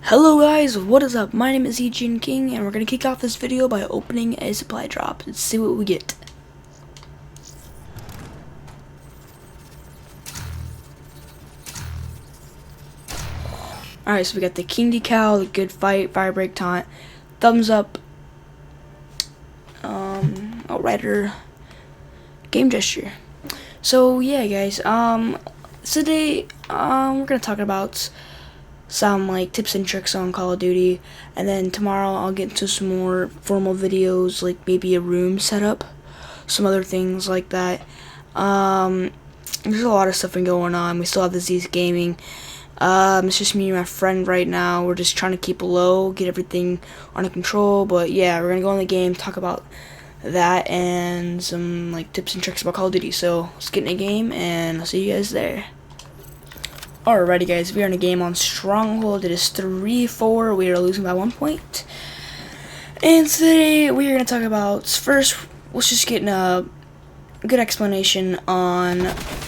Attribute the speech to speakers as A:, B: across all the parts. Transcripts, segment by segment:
A: Hello guys, what is up? My name is Eugene King and we're going to kick off this video by opening a supply drop. Let's see what we get. Alright, so we got the King decal, the good fight, fire break taunt, thumbs up, Outrider, game gesture. So yeah guys, today we're going to talk about some like tips and tricks on Call of Duty, and then tomorrow I'll get into some more formal videos, like maybe a room setup, some other things like that. There's a lot of stuff going on. We still have the Z's Gaming. It's just me and my friend right now. We're just trying to keep low, get everything under control. But yeah, we're gonna go in the game, talk about that and some like tips and tricks about Call of Duty. So let's get in the game and I'll see you guys there. Alrighty guys, we are in a game on Stronghold. It is 3-4. We are losing by 1 point. And today we are going to talk about, first, let's just get a good explanation on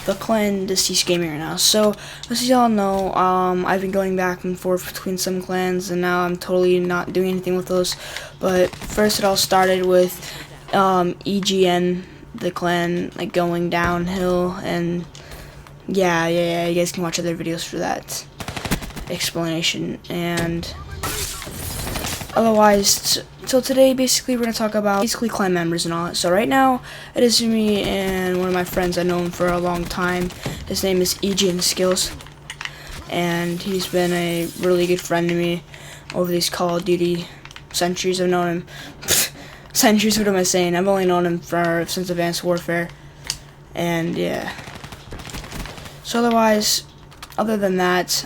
A: the clan Deceased Gaming right now. So, as y'all know, I've been going back and forth between some clans, and now I'm totally not doing anything with those. But first it all started with EGN, the clan, like going downhill, and yeah, you guys can watch other videos for that explanation. And otherwise, so today basically we're going to talk about basically clan members and all that. So right now, it is me and one of my friends. I've known him for a long time. His name is EGN Skills, and he's been a really good friend to me over these Call of Duty centuries. I've known him centuries, what am I saying? I've only known him since Advanced Warfare, and yeah. So otherwise, other than that,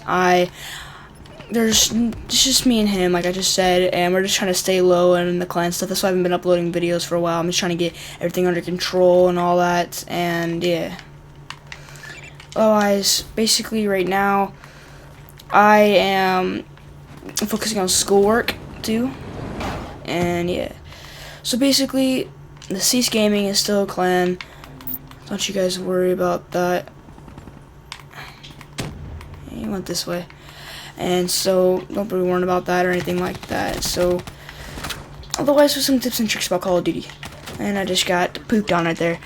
A: it's just me and him, like I just said, and we're just trying to stay low and the clan stuff. That's why I haven't been uploading videos for a while. I'm just trying to get everything under control and all that, and yeah. Otherwise, basically right now, I am focusing on schoolwork too, and yeah. So basically, the Cease Gaming is still a clan. Don't you guys worry about that. You went this way, and so don't be worried about that or anything like that. So otherwise, with some tips and tricks about Call of Duty, and I just got pooped on right there.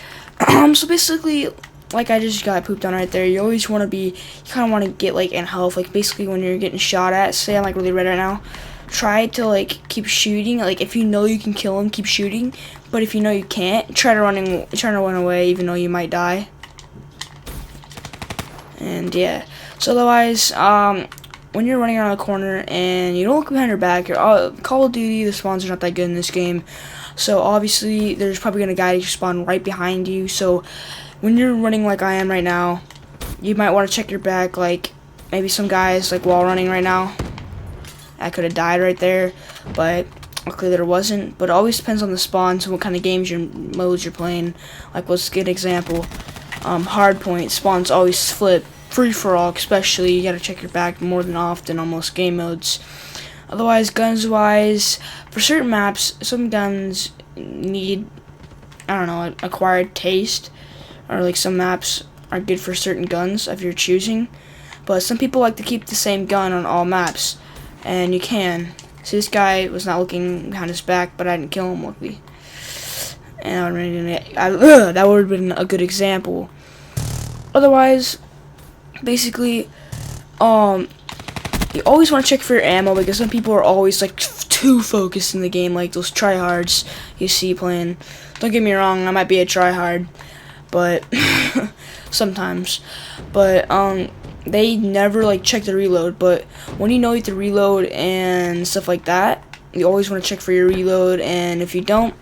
A: So basically, like I just got pooped on right there, you always want to be, you kind of want to get like in health, like basically when you're getting shot at, say I'm like really red right now, try to like keep shooting. Like if you know you can kill him, keep shooting, but if you know you can't, try to run away even though you might die. And yeah. So otherwise, when you're running around a corner and you don't look behind your back, Call of Duty, the spawns are not that good in this game. So obviously, there's probably going to guide you spawn right behind you. So when you're running like I am right now, you might want to check your back. Like maybe some guys like wall running right now. I could have died right there, but luckily there wasn't. But it always depends on the spawns and what kind of modes you're playing. Like let's get an example. Hardpoint spawns always flip. Free-for-all, especially, you gotta check your back more than often on most game modes. Otherwise, guns-wise, for certain maps, some guns need, I don't know, an acquired taste, or like some maps are good for certain guns if you're choosing, but some people like to keep the same gun on all maps, and you can. See, this guy was not looking behind his back, but I didn't kill him, luckily. And that would have been a good example. Otherwise, basically, you always want to check for your ammo, because some people are always like too focused in the game, like those tryhards you see playing. Don't get me wrong, I might be a tryhard, but sometimes, but they never like check the reload. But when you know you have to reload and stuff like that, you always want to check for your reload, and if you don't,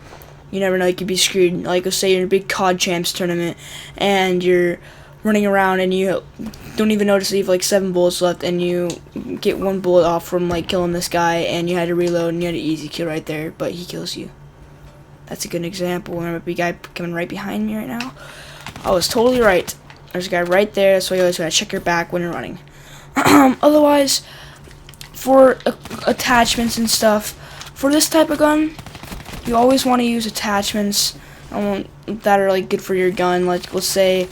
A: you never know, you could be screwed. Like let's say you're in a big COD Champs tournament and you're running around and you don't even notice that you have like 7 bullets left, and you get 1 bullet off from like killing this guy, and you had to reload and you had an easy kill right there, but he kills you. That's a good example. There might be a guy coming right behind me right now. I was totally right. There's a guy right there, so you always gotta check your back when you're running. Otherwise, for attachments and stuff, for this type of gun, you always want to use attachments that are like good for your gun. Like let's say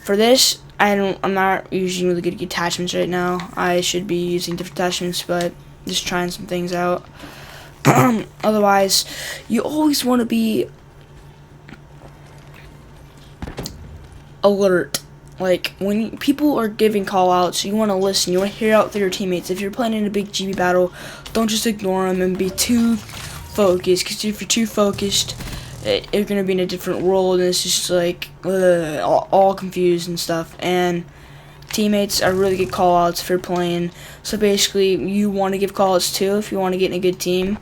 A: for this, I'm not using really good attachments right now. I should be using different attachments, but just trying some things out. Otherwise, you always want to be alert. Like, when people are giving call outs, you want to listen, you want to hear out your teammates. If you're playing in a big GB battle, don't just ignore them and be too focused, because if you're too focused, you're going to be in a different world, and it's just like, all confused and stuff. And teammates are really good call outs if you're playing, so basically, you want to give call outs too if you want to get in a good team,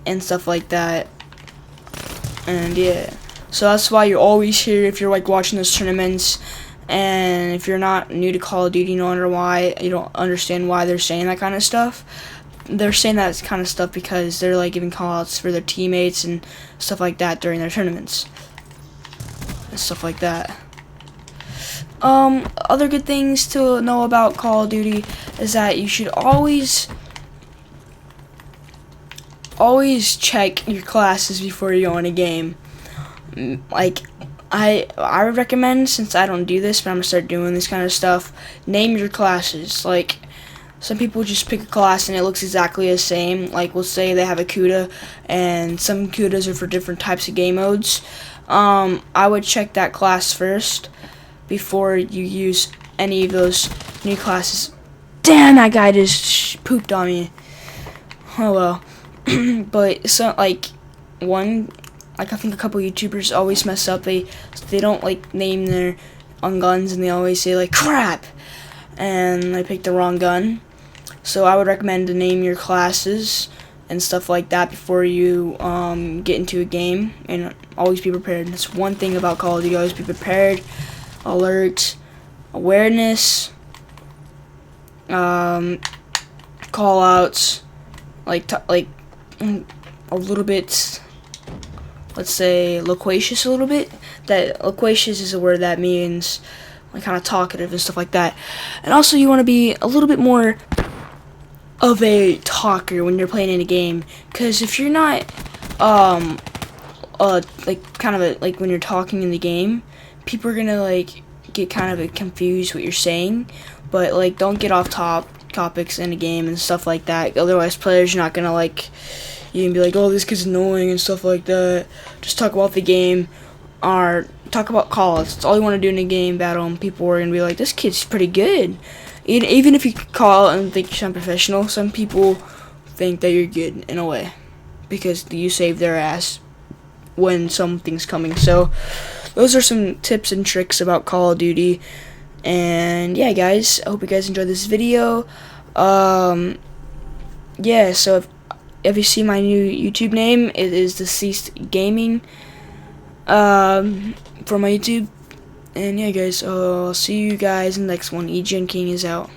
A: and stuff like that. And yeah, so that's why you're always here if you're like watching those tournaments. And if you're not new to Call of Duty, you don't understand why they're saying that kind of stuff. They're saying that kind of stuff because they're like giving call outs for their teammates and stuff like that during their tournaments and stuff like that. Other good things to know about Call of Duty is that you should always check your classes before you go in a game. Like, I would recommend, since I don't do this, but I'm gonna start doing this kind of stuff, name your classes. Like, some people just pick a class and it looks exactly the same. Like, let's say they have a CUDA, and some CUDAs are for different types of game modes. I would check that class first before you use any of those new classes. Damn, that guy just pooped on me. Oh well. But so, like, I think a couple YouTubers always mess up. They don't like name their guns, and they always say like crap, and they pick the wrong gun. So I would recommend to name your classes and stuff like that before you get into a game, and always be prepared. That's one thing about Call of Duty: always be prepared, alert, awareness, call outs, like a little bit. Let's say loquacious a little bit. That loquacious is a word that means like kind of talkative and stuff like that. And also you want to be a little bit more of a talker when you're playing in a game, because if you're not like when you're talking in the game, people are gonna like get kind of confused what you're saying. But like, don't get off topics in a game and stuff like that. Otherwise, players are not gonna like. You can be like, oh, this kid's annoying and stuff like that. Just talk about the game, or talk about calls. That's all you want to do in a game battle, and people are going to be like, this kid's pretty good. Even if you call and think you're unprofessional, some people think that you're good in a way, because you save their ass when something's coming. So those are some tips and tricks about Call of Duty. And yeah, guys, I hope you guys enjoyed this video. Yeah, so if you see my new YouTube name, it is Deceased Gaming for my YouTube. And yeah, guys, I'll see you guys in the next one. EGN King is out.